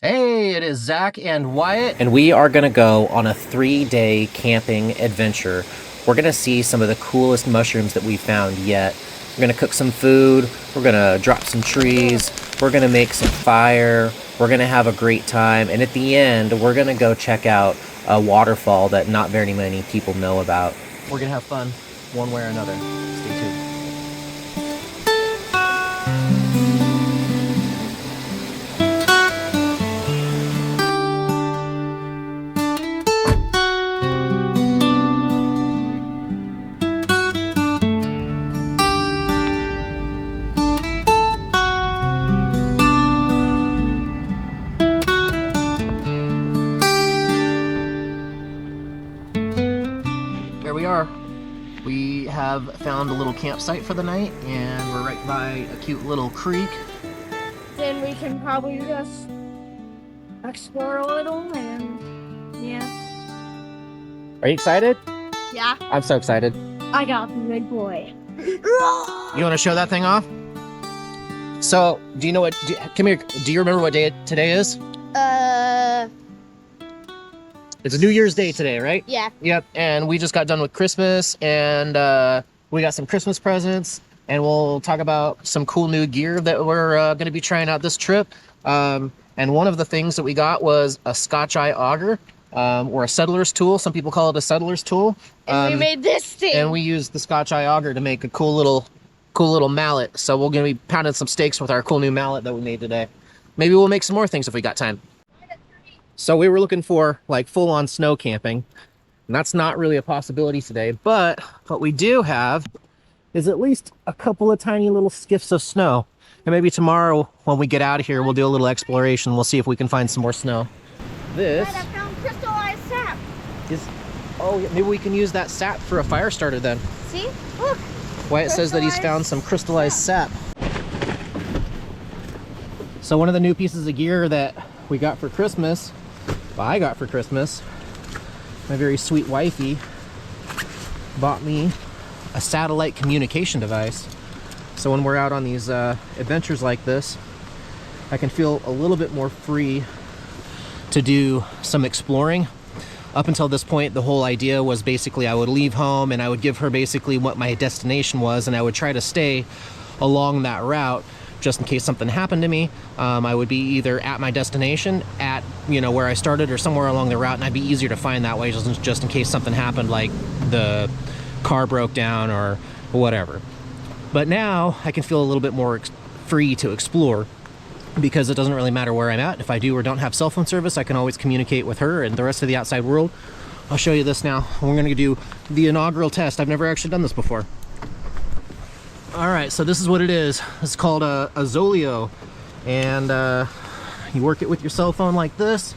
Hey, it is Zach and Wyatt. And we are going to go on a 3-day camping adventure. We're going to see some of the coolest mushrooms that we found yet. We're going to cook some food. We're going to drop some trees. We're going to make some fire. We're going to have a great time. And at the end, we're going to go check out a waterfall that not very many people know about. We're going to have fun one way or another. Stay tuned. Here we are. We have found a little campsite for the night, and we're right by a cute little creek. Then we can probably just explore a little and yeah. Are you excited? Yeah. I'm so excited. I got the big boy. You want to show that thing off? So, do you know what? Come here. Do you remember what day today is? It's a New Year's Day today, right? Yeah. Yep. And we just got done with Christmas, and we got some Christmas presents, and we'll talk about some cool new gear that we're going to be trying out this trip. And one of the things that we got was a Scotch eye auger, or a settler's tool. Some people call it a settler's tool. And we made this thing. And we used the Scotch eye auger to make a cool little mallet. So we're going to be pounding some steaks with our cool new mallet that we made today. Maybe we'll make some more things if we got time. So we were looking for like full-on snow camping, and that's not really a possibility today, but what we do have is at least a couple of tiny little skiffs of snow. And maybe tomorrow when we get out of here, we'll do a little exploration. We'll see if we can find some more snow. This Dad, I found crystallized sap. is, oh, maybe we can use that sap for a fire starter then. See? Look. Wyatt says that he's found some crystallized sap. So one of the new pieces of gear that we got for Christmas, I got for Christmas, my very sweet wifey bought me a satellite communication device. So when we're out on these adventures like this, I can feel a little bit more free to do some exploring. Up until this point, the whole idea was basically I would leave home and I would give her basically what my destination was, and I would try to stay along that route just in case something happened to me. I would be either at my destination, at where I started, or somewhere along the route, and I'd be easier to find that way just in case something happened, like the car broke down or whatever. But now I can feel a little bit more free to explore, because it doesn't really matter where I'm at. If I do or don't have cell phone service, I can always communicate with her and the rest of the outside world. I'll show you this now. We're gonna do the inaugural test. I've never actually done this before. All right, so this is what it is. It's called a Zoleo, and you work it with your cell phone like this.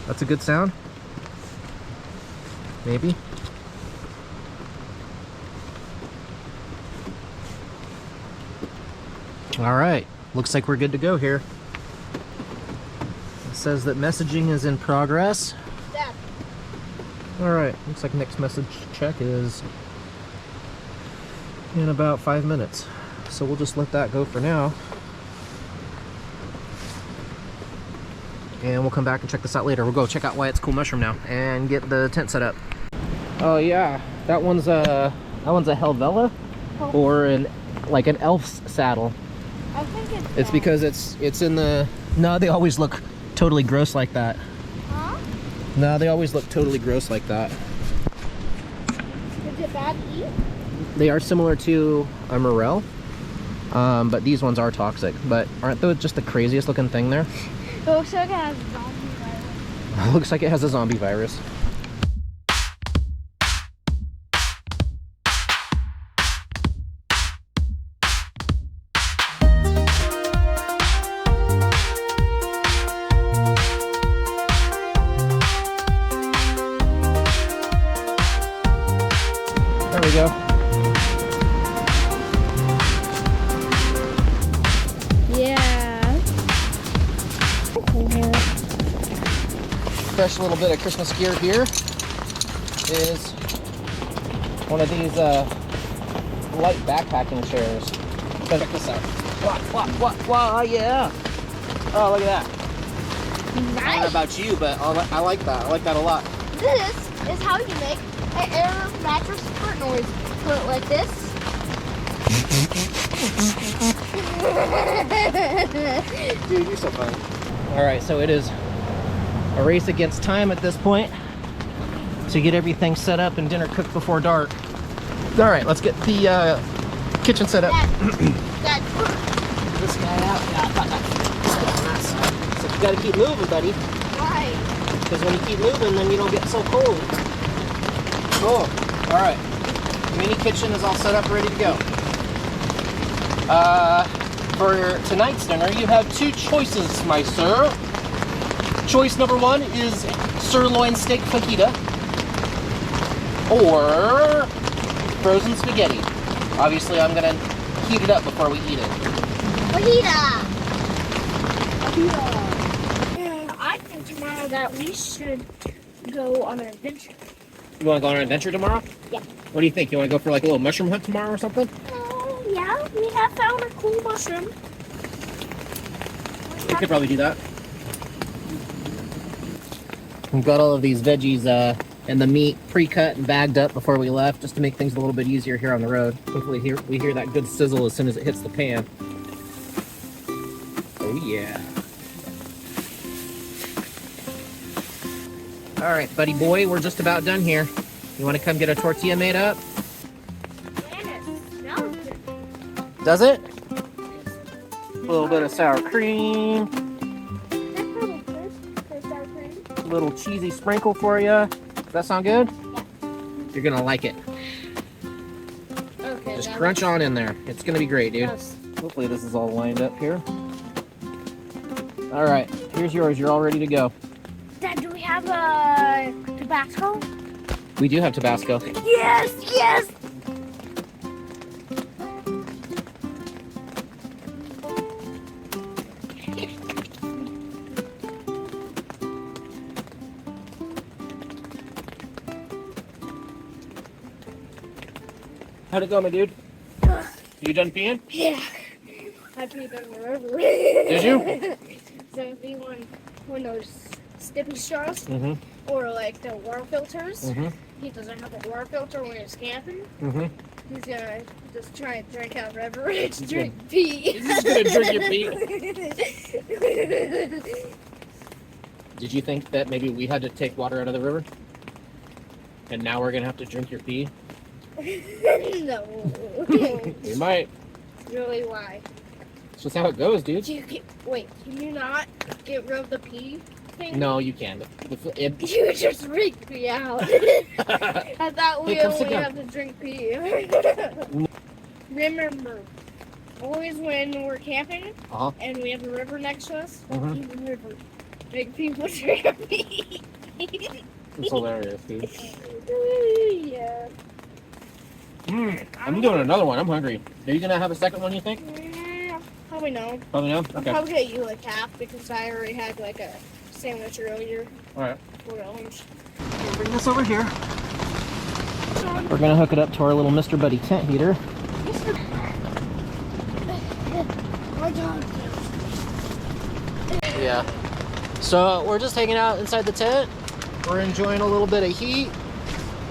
That's a good sound. Maybe. All right, looks like we're good to go here. It says that messaging is in progress. Dad. All right, looks like next message check is in about 5 minutes. So we'll just let that go for now. And we'll come back and check this out later. We'll go check out Wyatt's cool mushroom now and get the tent set up. Oh yeah, that one's a Helvella, or like an elf's saddle. I think It's because it's in the, no, they always look totally gross like that. Huh? No, they always look totally gross like that. Is it bad to eat? They are similar to a morel, but these ones are toxic. But aren't those just the craziest looking thing there? It looks like it has zombie virus. Looks like it has a zombie virus. There we go. Yeah. Fresh little bit of Christmas gear here is one of these light backpacking chairs. Check this out. What, yeah. Oh, look at that. I don't know Nice. about you, but I like that. I like that a lot. This is how you make an air mattress fart noise. Put it like this. Dude, you're so funny. All right, so it is a race against time at this point to get everything set up and dinner cooked before dark. All right, let's get the kitchen set up. Dad, This guy out. Yeah, I thought that on that side. So you gotta keep moving, buddy. why? Because when you keep moving, then you don't get so cold. Cool. All right. Mini kitchen is all set up, ready to go. For tonight's dinner, you have two choices, my sir. Choice number one is sirloin steak fajita or frozen spaghetti. Obviously, I'm gonna heat it up before we eat it. Fajita. I think tomorrow that we should go on an adventure. You want to go on an adventure tomorrow? Yeah. What do you think? You want to go for like a little mushroom hunt tomorrow or something? Yeah, we have found a cool mushroom. We could probably do that. We've got all of these veggies and the meat pre-cut and bagged up before we left, just to make things a little bit easier here on the road. Hopefully we hear that good sizzle as soon as it hits the pan. Oh yeah. All right, buddy boy, we're just about done here. You want to come get a tortilla made up? Does it? A little bit of sour cream. A little cheesy sprinkle for you. Does that sound good? Yeah. You're gonna like it. Okay. Just crunch on in there. It's gonna be great, dude. Yes. Hopefully this is all lined up here. All right, here's yours. You're all ready to go. Dad, do we have a Tabasco? We do have Tabasco. Yes, yes. How'd it go, my dude? You done peeing? Yeah. I peed in the river. Did you? So if you want one of those stippy straws Mm-hmm. or like the water filters, Mm-hmm. he doesn't have a water filter when he's camping. Mm-hmm. He's gonna just try and drink out of the river and drink pee. He's just gonna drink your pee. Did you think that maybe we had to take water out of the river? And now we're gonna have to drink your pee? No. We might. Really, why? It's just how it goes, dude. Wait, can you not get rid of the pee thing? No, you can. You just freaked me out. I thought we Here, come sit only down. have to drink pee. Remember, always when we're camping Uh-huh. and we have a river next to us, Mhm. even river, big people drink pee. It's hilarious, dude. Yeah. I'm doing another one. I'm hungry. Are you gonna have a second one, you think? Yeah, probably no. Probably no? I'll Okay. probably get you like half because I already had like a sandwich earlier Alright. for lunch. Bring this over here. We're gonna hook it up to our little Mr. Buddy tent heater. My dog. Yeah. So we're just hanging out inside the tent. We're enjoying a little bit of heat.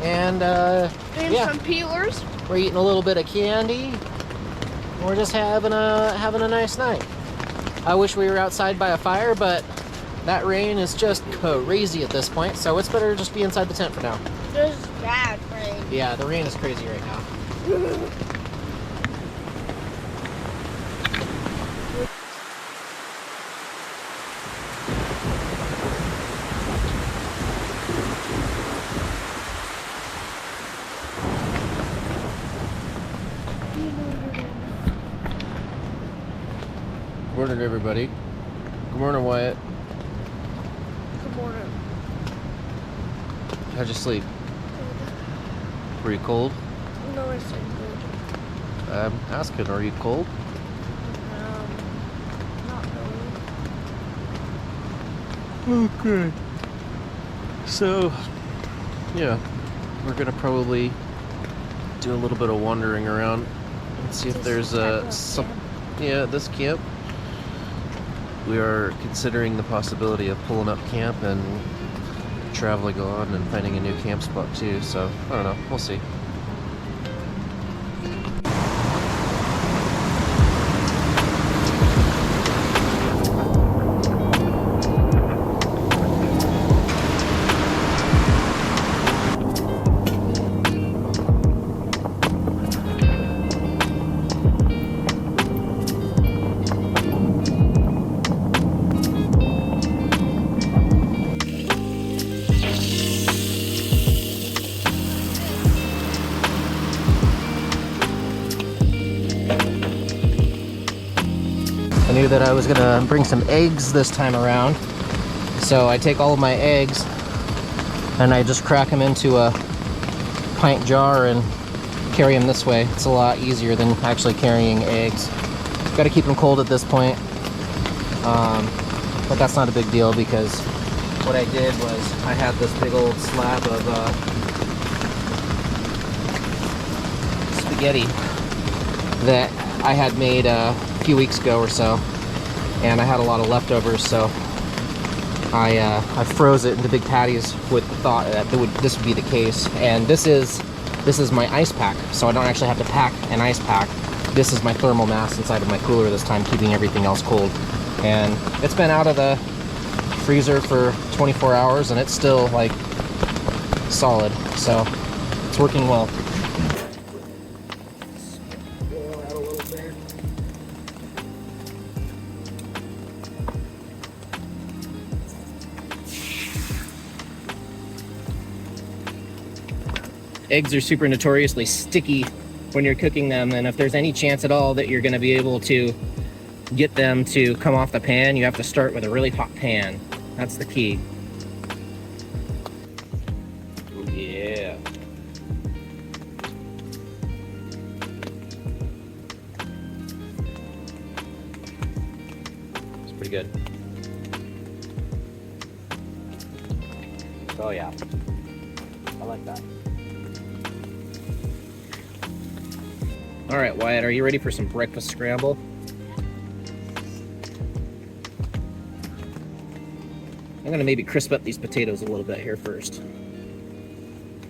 And And yeah, some peelers. we're eating a little bit of candy. We're just having a nice night. I wish we were outside by a fire, but that rain is just crazy at this point, so it's better to just be inside the tent for now. This is bad rain. Yeah, the rain is crazy right now. Good morning, everybody. Good morning, Wyatt. Good morning. How'd you sleep? Were you cold? No, I said good. I'm asking, are you cold? Not really. Okay. So, yeah, we're gonna probably do a little bit of wandering around and see if there's some. Yeah, this camp. we are considering the possibility of pulling up camp and traveling on and finding a new camp spot too. So I don't know, we'll see. I knew that I was gonna bring some eggs this time around, so I take all of my eggs and I just crack them into a pint jar and carry them this way. It's a lot easier than actually carrying eggs. Got to keep them cold at this point, but that's not a big deal because what I did was I had this big old slab of spaghetti that I had made a few weeks ago or so, and I had a lot of leftovers, so I froze it into big patties with the thought that this would be the case. And this is my ice pack, so I don't actually have to pack an ice pack. This is my thermal mass inside of my cooler this time, keeping everything else cold. And it's been out of the freezer for 24 hours and it's still like solid, so it's working well. Eggs are super notoriously sticky when you're cooking them, and if there's any chance at all that you're going to be able to get them to come off the pan, you have to start with a really hot pan. That's the key. Yeah. It's pretty good. Oh yeah. I like that. All right, Wyatt, are you ready for some breakfast scramble? I'm gonna maybe crisp up these potatoes a little bit here first.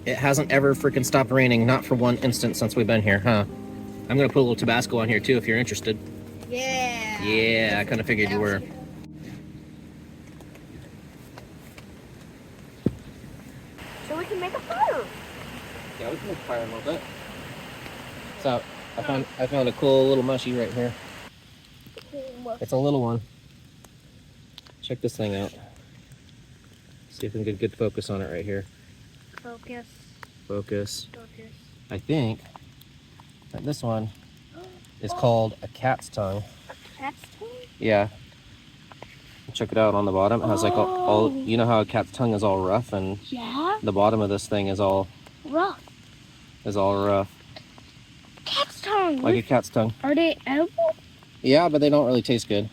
It hasn't ever freaking stopped raining, not for one instant since we've been here, huh? I'm gonna put a little Tabasco on here too if you're interested. Yeah. Yeah, I kind of figured you were. So we can make a fire. Yeah, we can make a fire a little bit. So I found a cool little mushy right here. It's a little one. Check this thing out. See if we can get a good focus on it right here. Focus. Focus. Focus. I think that this one is called a cat's tongue. A cat's tongue? Yeah. Check it out on the bottom. It has like all you know how a cat's tongue is all rough, and Yeah. the bottom of this thing is all Rough. rough. Cat's tongue. Like a cat's tongue. Are they edible? Yeah, but they don't really taste good.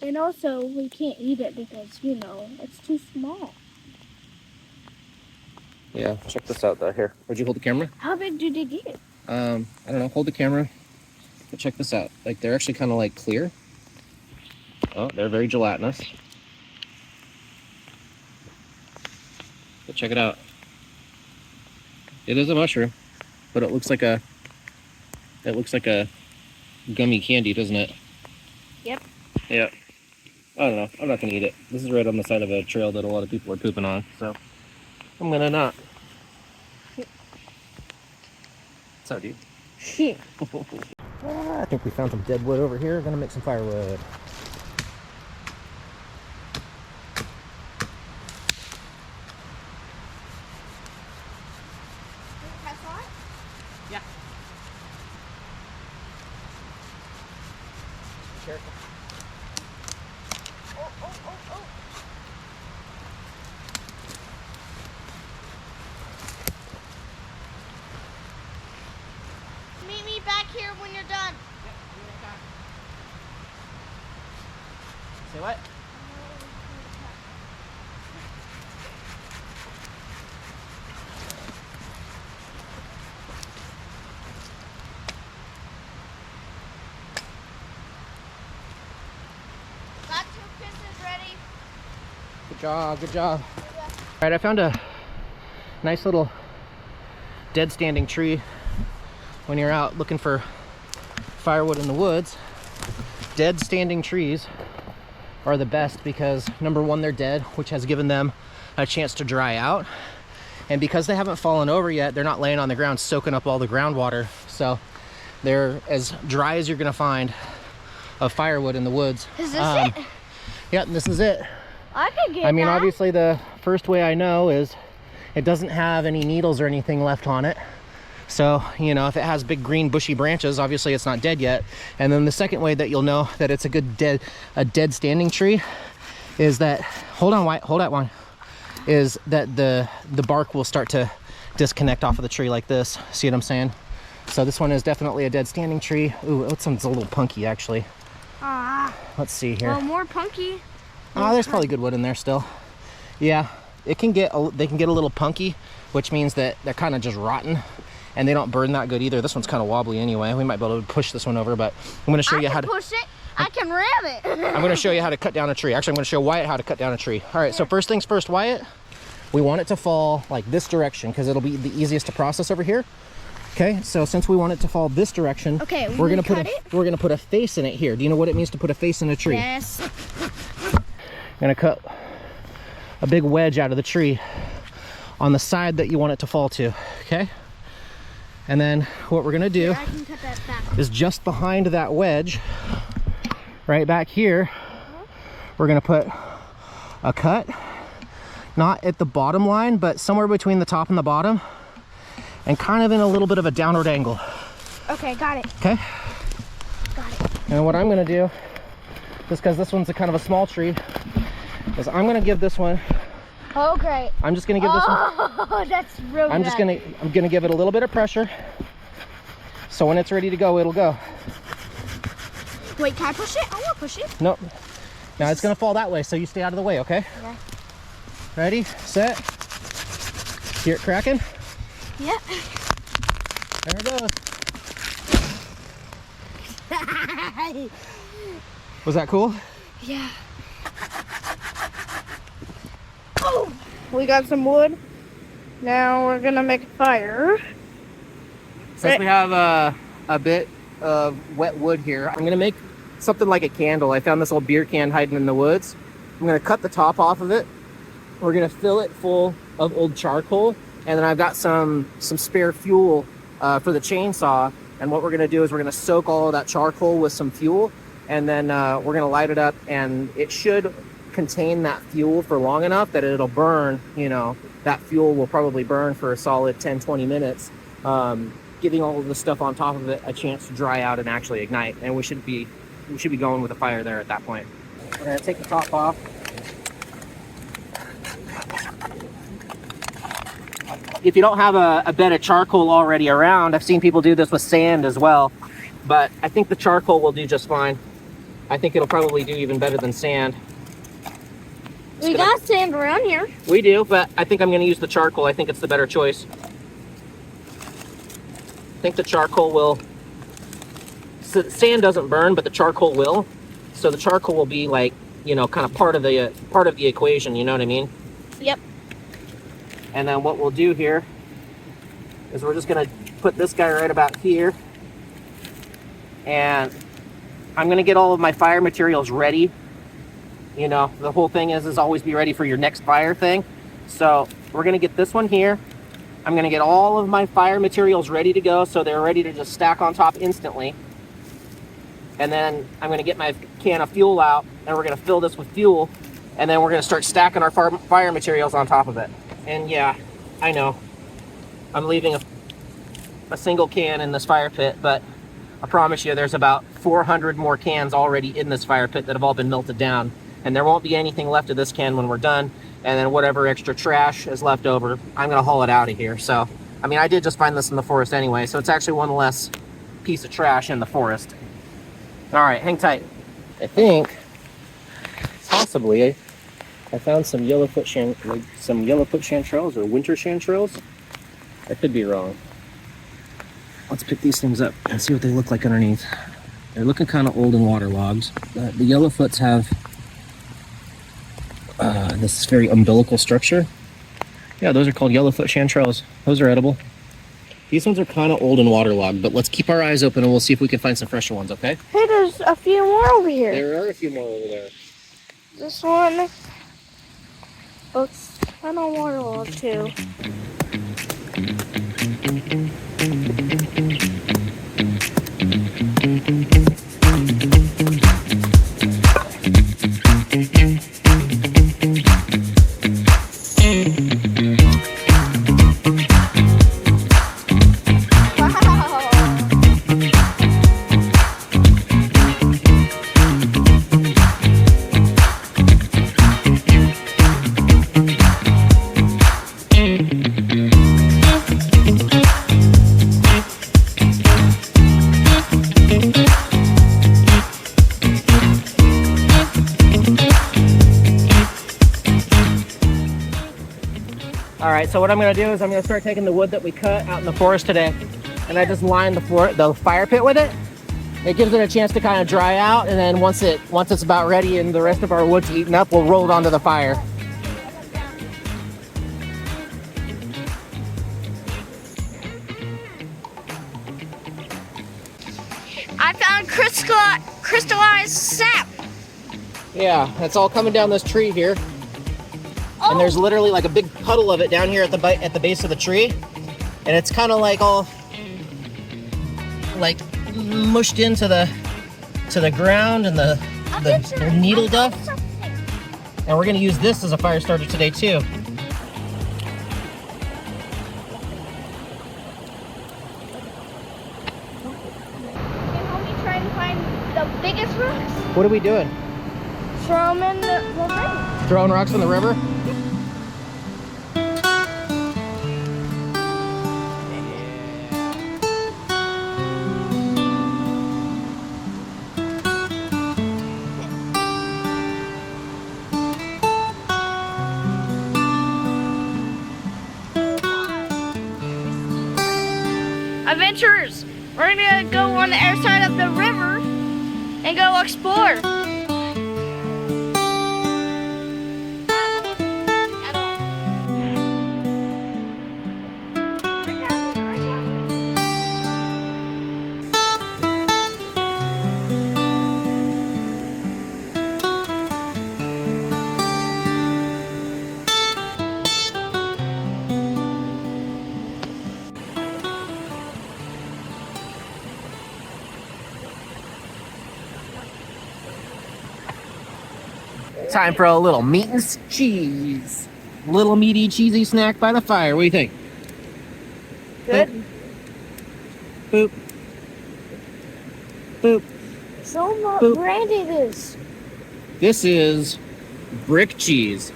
And also, we can't eat it because, you know, it's too small. Yeah, check this out though. Here, would you hold the camera? How big do they get? I don't know, hold the camera. But check this out. Like, they're actually kind of like clear. Oh, they're very gelatinous. But check it out. It is a mushroom, but it looks like a gummy candy, doesn't it? Yep. Yeah. I don't know. I'm not gonna eat it. This is right on the side of a trail that a lot of people are pooping on, so I'm gonna not. What's up, dude? I think we found some dead wood over here. Gonna make some firewood. Yeah. Careful. Oh. Meet me back here when you're done. Say what? ready. Good job, good job. All right, I found a nice little dead standing tree. When you're out looking for firewood in the woods, dead standing trees are the best because number one, they're dead, which has given them a chance to dry out. And because they haven't fallen over yet, they're not laying on the ground soaking up all the groundwater. So they're as dry as you're gonna find of firewood in the woods. Is this it? Yeah, this is it. I could get I mean, that. obviously the first way I know is it doesn't have any needles or anything left on it. So, you know, if it has big green bushy branches, obviously it's not dead yet. And then the second way that you'll know that it's a good dead standing tree is that, hold on, Wyatt, hold that one, is that the bark will start to disconnect off of the tree like this. See what I'm saying? So this one is definitely a dead standing tree. Ooh, this one's a little punky actually. Let's see here. Well, more punky. Oh, there's probably good wood in there still. Yeah, they can get a little punky, which means that they're kind of just rotten. And they don't burn that good either. This one's kind of wobbly anyway. We might be able to push this one over, but I'm going to show you how to push it. I can ram it. I'm going to show you how to cut down a tree. Actually, I'm going to show Wyatt how to cut down a tree. All right, so first things first, Wyatt, we want it to fall like this direction because it'll be the easiest to process over here. Okay, so since we want it to fall this direction, okay, we're going to put a face in it here. Do you know what it means to put a face in a tree? Yes. I'm going to cut a big wedge out of the tree on the side that you want it to fall to. Okay. And then what we're gonna do is just behind that wedge, right back here, we're gonna put a cut, not at the bottom line, but somewhere between the top and the bottom, and kind of in a little bit of a downward angle. Okay, got it. Okay? Got it. And what I'm gonna do, just because this one's a kind of a small tree, is I'm gonna give this one, Oh, great. I'm just gonna give this one, Oh, that's really I'm gonna give it a little bit of pressure. So when it's ready to go, it'll go. Wait, can I push it? I want to push it. Nope. Now it's gonna fall that way, so you stay out of the way, okay? Yeah. Ready, set. Hear it cracking? Yep. There it goes. Was that cool? Yeah. Oh, we got some wood. Now we're gonna make a fire. Since we have a bit of wet wood here, I'm gonna make something like a candle. I found this old beer can hiding in the woods. I'm gonna cut the top off of it. We're gonna fill it full of old charcoal, and then I've got some spare fuel for the chainsaw. And what we're gonna do is we're gonna soak all of that charcoal with some fuel, and then we're gonna light it up, and it should contain that fuel for long enough that it'll burn. You know, that fuel will probably burn for a solid 10-20 minutes, giving all of the stuff on top of it a chance to dry out and actually ignite. And we should be going with a fire there at that point. We're gonna take the top off. If you don't have a bed of charcoal already around, I've seen people do this with sand as well, but I think the charcoal will do just fine. I think it'll probably do even better than sand. We got sand around here. We do, but I think I'm going to use the charcoal. I think it's the better choice. I think the charcoal will... So sand doesn't burn, but the charcoal will. So the charcoal will be like, you know, kind of part of the equation, you know what I mean? Yep. And then what we'll do here is we're just going to put this guy right about here. And I'm going to get all of my fire materials ready. You know, the whole thing is always be ready for your next fire thing. So we're going to get this one here. I'm going to get all of my fire materials ready to go so they're ready to just stack on top instantly. And then I'm going to get my can of fuel out, and we're going to fill this with fuel, and then we're going to start stacking our fire materials on top of it. And yeah, I know I'm leaving a single can in this fire pit, but I promise you there's about 400 more cans already in this fire pit that have all been melted down. And there won't be anything left of this can when we're done. And then whatever extra trash is left over, I'm gonna haul it out of here. So, I mean, I did just find this in the forest anyway, so it's actually one less piece of trash in the forest. All right, hang tight. I think, possibly, I found some yellowfoot chanterelles or winter chanterelles. I could be wrong. Let's pick these things up and see what they look like underneath. They're looking kind of old and waterlogged. The yellowfoots have This very umbilical structure. Yeah, those are called yellowfoot chanterelles. Those are edible. These ones are kind of old and waterlogged, but let's keep our eyes open and we'll see if we can find some fresher ones, okay? Hey, there's a few more over here. There are a few more over there. This one looks kind of waterlogged too. Alright, so what I'm going to do is I'm going to start taking the wood that we cut out in the forest today, and I just line the fire pit with it. It gives it a chance to kind of dry out, and then once it's about ready and the rest of our wood's eaten up, we'll roll it onto the fire. I found crystallized sap. Yeah, it's all coming down this tree here. And there's literally like a big puddle of it down here at the base of the tree, and it's kind of like all like mushed into the ground and the needle duff. And we're gonna use this as a fire starter today too. Can you help me try and find the biggest rocks? What are we doing? Throw them in the river. Throwing rocks in the river? Adventurers, we're gonna go on the other side of the river and go explore. Time for a little meat and cheese. Little meaty, cheesy snack by the fire. What do you think? Good. Boop. Boop. Show them what Boop. brand it is. This is brick cheese.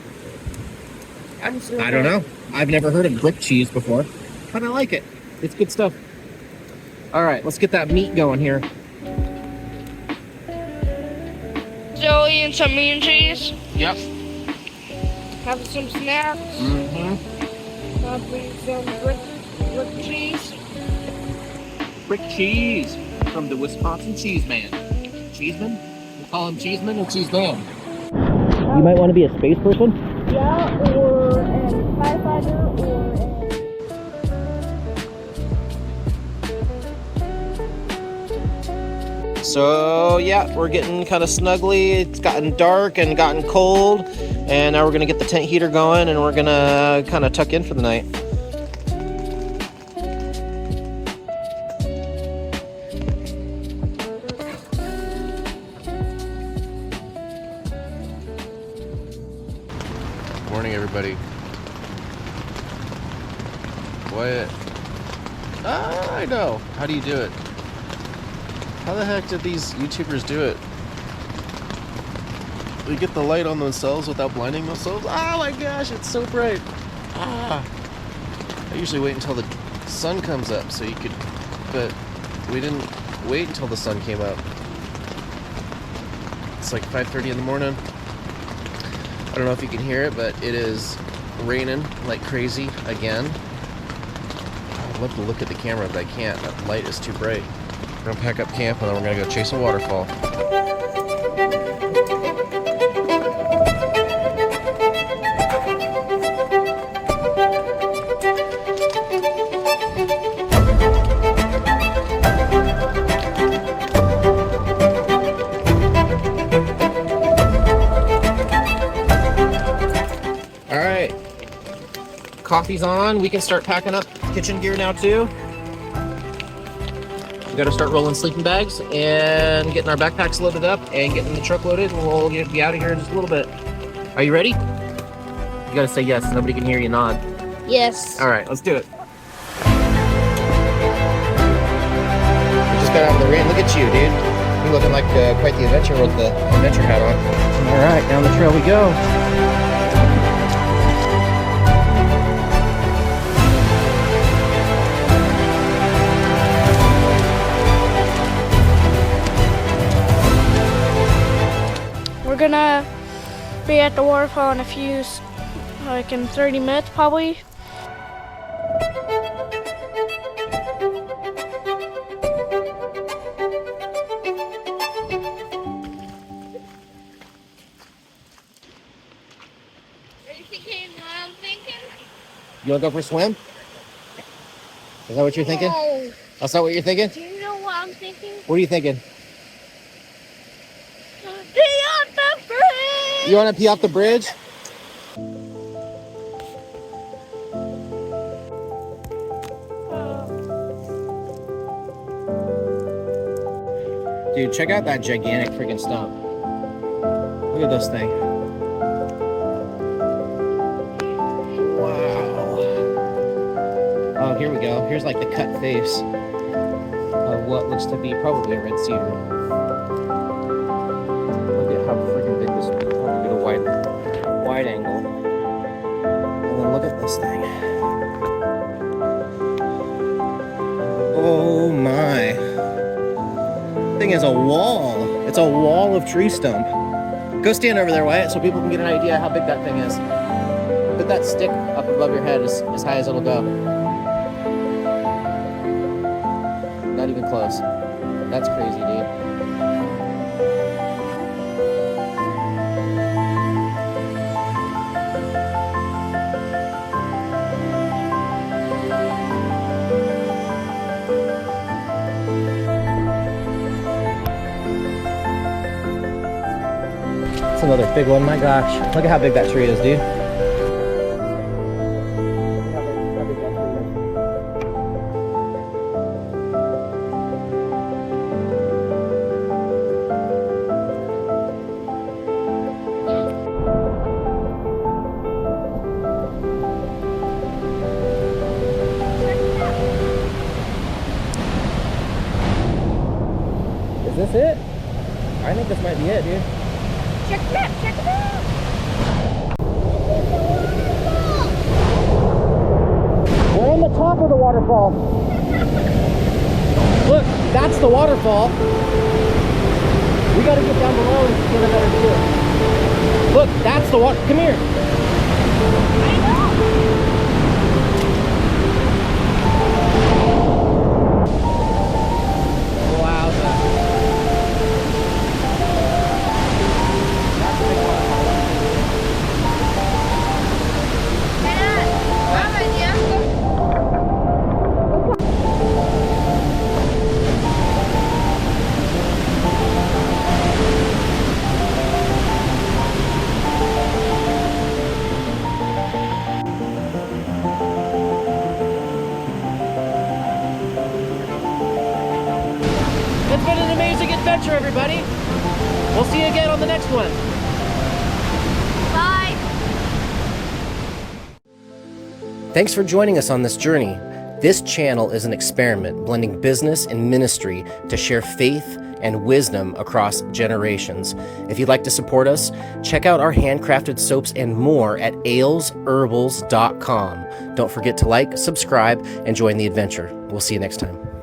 I don't know. I've never heard of brick cheese before, but I like it. It's good stuff. All right, let's get that meat going here. Still eating some meat and cheese. Yep. Having some snacks. Mm-hmm. Having some brick cheese. Brick cheese from the Wisconsin Cheese Man. Cheeseman? We call him Cheeseman or Cheese Man. You might want to be a space person. Yeah, or a firefighter, or So yeah, we're getting kind of snuggly. It's gotten dark and gotten cold, and now we're gonna get the tent heater going and we're gonna kind of tuck in for the night. Morning, everybody. Wyatt. I know. How do you do it? How the heck did these YouTubers do it? They get the light on themselves without blinding themselves? Oh my gosh, it's so bright. I usually wait until the sun comes up so you could, but we didn't wait until the sun came up. It's like 5:30 in the morning. I don't know if you can hear it, but it is raining like crazy again. I'd love to look at the camera, but I can't. That light is too bright. We're gonna pack up camp and then we're gonna go chase a waterfall. coffee's on. We can start packing up kitchen gear now too. We got to start rolling sleeping bags and getting our backpacks loaded up and getting the truck loaded, and we'll be out of here in just a little bit. Are you ready? You got to say yes. Nobody can hear you nod. Yes. All right, let's do it. We just got out of the rain. Look at you, dude. You're looking like quite the adventurer with the adventure hat on. All right, down the trail we go. We're gonna be at the waterfall in a few, like in 30 minutes probably. Are you thinking what I'm thinking? You want to go for a swim? Is that what you're thinking? No. That's not what you're thinking? Do you know what I'm thinking? What are you thinking? Be on the bridge! You want to pee off the bridge? Dude, check out that gigantic freaking stump. Look at this thing. Wow. Oh, here we go. Here's like the cut face of what looks to be probably a red cedar. Look at how freaking big this is. Look at a wide angle. And then look at this thing. Oh my. Thing is a wall. It's a wall of tree stump. Go stand over there, Wyatt, so people can get an idea how big that thing is. Put that stick up above your head as high as it'll go. Not even close. That's crazy, dude. Another big one. My gosh, look at how big that tree is, dude. Is this it? I think this might be it, dude. Check it out, check it out! We're on the top of the waterfall. Look, that's the waterfall. We gotta get down below and get a better view. Look, that's the water. Come here. I know! Wowza. It's been an amazing adventure, everybody. We'll see you again on the next one. Bye! Thanks for joining us on this journey. This channel is an experiment blending business and ministry to share faith and wisdom across generations. If you'd like to support us, check out our handcrafted soaps and more at alesherbals.com. Don't forget to like, subscribe, and join the adventure. We'll see you next time.